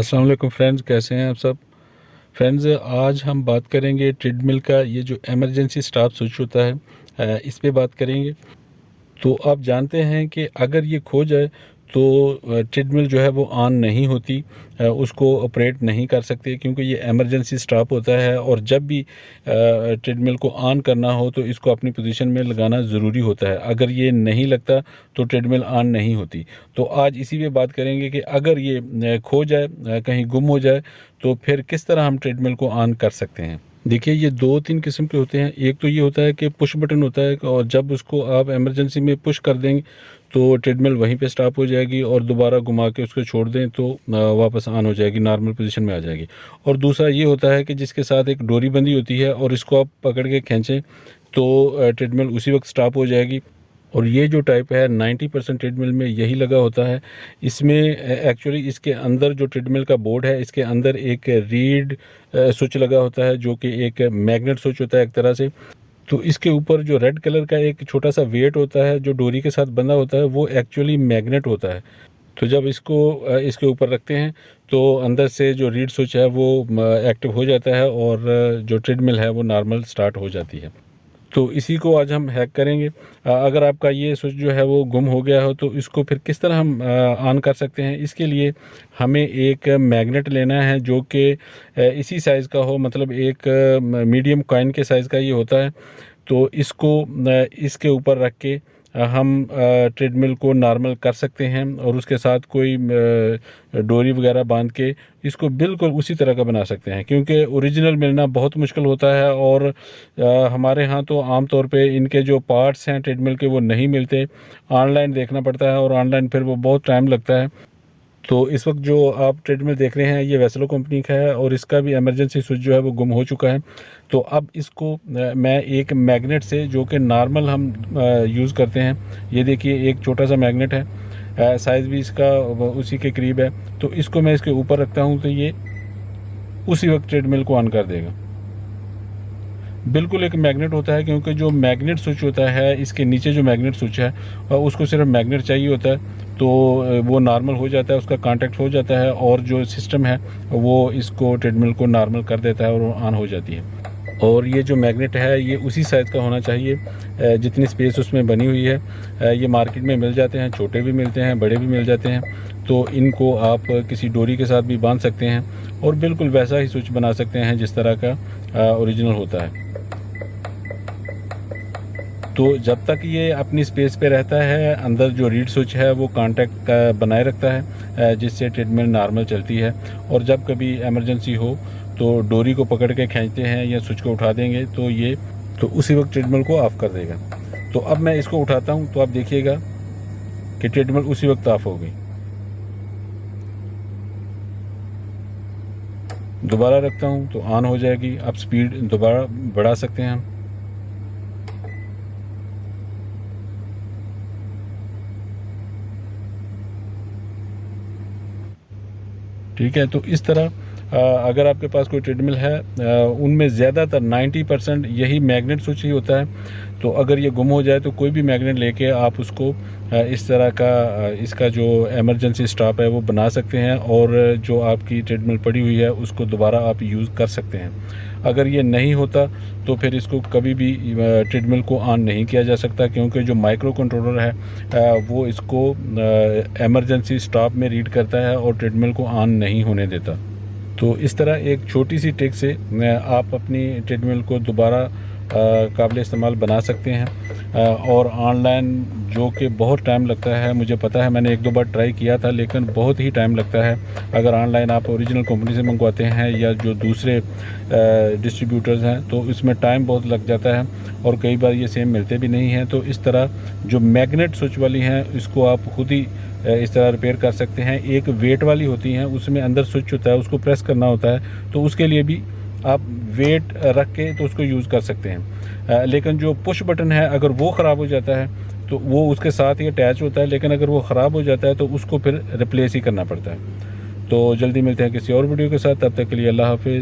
अस्सलाम वालेकुम फ्रेंड्स, कैसे हैं आप सब फ्रेंड्स। आज हम बात करेंगे ट्रेडमिल का ये जो इमरजेंसी स्टॉप स्विच होता है, इस पे बात करेंगे। तो आप जानते हैं कि अगर ये खो जाए तो ट्रेडमिल जो है वो ऑन नहीं होती, उसको ऑपरेट नहीं कर सकते क्योंकि ये इमरजेंसी स्टॉप होता है। और जब भी ट्रेडमिल को ऑन करना हो तो इसको अपनी पोजीशन में लगाना ज़रूरी होता है। अगर ये नहीं लगता तो ट्रेडमिल ऑन नहीं होती। तो आज इसी पे बात करेंगे कि अगर ये खो जाए, कहीं गुम हो जाए, तो फिर किस तरह हम ट्रेडमिल को ऑन कर सकते हैं। देखिए, ये 2-3 किस्म के होते हैं। एक तो ये होता है कि पुश बटन होता है और जब उसको आप इमरजेंसी में पुश कर देंगे तो ट्रेडमिल वहीं पे स्टॉप हो जाएगी और दोबारा घुमा के उसको छोड़ दें तो वापस ऑन हो जाएगी, नॉर्मल पोजीशन में आ जाएगी। और दूसरा ये होता है कि जिसके साथ एक डोरी बंधी होती है और इसको आप पकड़ के खींचें तो ट्रेडमिल उसी वक्त स्टॉप हो जाएगी। और ये जो टाइप है 90% ट्रेडमिल में यही लगा होता है। इसमें एक्चुअली इसके अंदर जो ट्रेडमिल का बोर्ड है, इसके अंदर एक रीड स्विच लगा होता है जो कि एक मैग्नेट स्विच होता है एक तरह से। तो इसके ऊपर जो रेड कलर का एक छोटा सा वेट होता है जो डोरी के साथ बंधा होता है, वो एक्चुअली मैग्नेट होता है। तो जब इसको इसके ऊपर रखते हैं तो अंदर से जो रीड स्विच है वो एक्टिव हो जाता है और जो ट्रेडमिल है वो नॉर्मल स्टार्ट हो जाती है। तो इसी को आज हम हैक करेंगे। अगर आपका ये स्विच जो है वो गुम हो गया हो तो इसको फिर किस तरह हम ऑन कर सकते हैं। इसके लिए हमें एक मैग्नेट लेना है जो कि इसी साइज़ का हो, मतलब एक मीडियम कॉइन के साइज़ का ये होता है। तो इसको इसके ऊपर रख के हम ट्रेडमिल को नॉर्मल कर सकते हैं और उसके साथ कोई डोरी वगैरह बांध के इसको बिल्कुल उसी तरह का बना सकते हैं, क्योंकि ओरिजिनल मिलना बहुत मुश्किल होता है। और हमारे यहाँ तो आम तौर पे इनके जो पार्ट्स हैं ट्रेडमिल के वो नहीं मिलते, ऑनलाइन देखना पड़ता है और ऑनलाइन फिर वो बहुत टाइम लगता है। तो इस वक्त जो आप ट्रेडमिल देख रहे हैं ये वेस्लो कंपनी का है और इसका भी इमरजेंसी स्विच जो है वो गुम हो चुका है। तो अब इसको मैं एक मैग्नेट से, जो कि नॉर्मल हम यूज़ करते हैं, ये देखिए एक छोटा सा मैग्नेट है, साइज़ भी इसका उसी के करीब है। तो इसको मैं इसके ऊपर रखता हूँ तो ये उसी वक्त ट्रेडमिल को ऑन कर देगा। बिल्कुल एक मैग्नेट होता है, क्योंकि जो मैग्नेट स्विच होता है इसके नीचे जो मैग्नेट स्विच है उसको सिर्फ मैग्नेट चाहिए होता है तो वो नॉर्मल हो जाता है, उसका कांटेक्ट हो जाता है और जो सिस्टम है वो इसको ट्रेडमिल को नॉर्मल कर देता है और ऑन हो जाती है। और ये जो मैग्नेट है ये उसी साइज़ का होना चाहिए जितनी स्पेस उसमें बनी हुई है। ये मार्केट में मिल जाते हैं, छोटे भी मिलते हैं, बड़े भी मिल जाते हैं। तो इनको आप किसी डोरी के साथ भी बांध सकते हैं और बिल्कुल वैसा ही स्विच बना सकते हैं जिस तरह का ओरिजिनल होता है। तो जब तक ये अपनी स्पेस पे रहता है, अंदर जो रीड स्विच है वो कांटेक्ट बनाए रखता है जिससे ट्रेडमिल नॉर्मल चलती है। और जब कभी इमरजेंसी हो तो डोरी को पकड़ के खींचते हैं या स्विच को उठा देंगे तो ये उसी वक्त ट्रेडमिल को ऑफ़ कर देगा। तो अब मैं इसको उठाता हूँ तो आप देखिएगा कि ट्रेडमिल उसी वक्त ऑफ हो गई। दोबारा रखता हूँ तो ऑन हो जाएगी। अब स्पीड दोबारा बढ़ा सकते हैं हम। ठीक है, तो इस तरह अगर आपके पास कोई ट्रेडमिल है, उनमें ज़्यादातर 90% यही मैग्नेट स्विच ही होता है। तो अगर ये गुम हो जाए तो कोई भी मैग्नेट लेके आप उसको इस तरह का इसका जो इमरजेंसी स्टॉप है वो बना सकते हैं और जो आपकी ट्रेडमिल पड़ी हुई है उसको दोबारा आप यूज़ कर सकते हैं। अगर ये नहीं होता तो फिर इसको कभी भी ट्रेडमिल को ऑन नहीं किया जा सकता, क्योंकि जो माइक्रो कंट्रोलर है वो इसको इमरजेंसी स्टॉप में रीड करता है और ट्रेडमिल को ऑन नहीं होने देता। तो इस तरह एक छोटी सी ट्रिक से आप अपनी ट्रेडमिल को दोबारा काबिल इस्तेमाल बना सकते हैं। और ऑनलाइन जो कि बहुत टाइम लगता है, मुझे पता है, मैंने 1-2 बार ट्राई किया था, लेकिन बहुत ही टाइम लगता है। अगर ऑनलाइन आप ओरिजिनल कंपनी से मंगवाते हैं या जो दूसरे डिस्ट्रीब्यूटर्स हैं तो इसमें टाइम बहुत लग जाता है और कई बार ये सेम मिलते भी नहीं हैं। तो इस तरह जो मैग्नेट स्विच वाली हैं इसको आप खुद ही इस तरह रिपेयर कर सकते हैं। एक वेट वाली होती हैं, उसमें अंदर स्विच होता है, उसको प्रेस करना होता है, तो उसके लिए भी आप वेट रख के तो उसको यूज़ कर सकते हैं। लेकिन जो पुश बटन है अगर वो ख़राब हो जाता है तो वो उसके साथ ही अटैच होता है, लेकिन अगर वो ख़राब हो जाता है तो उसको फिर रिप्लेस ही करना पड़ता है। तो जल्दी मिलते हैं किसी और वीडियो के साथ, तब तक के लिए अल्लाह हाफिज़।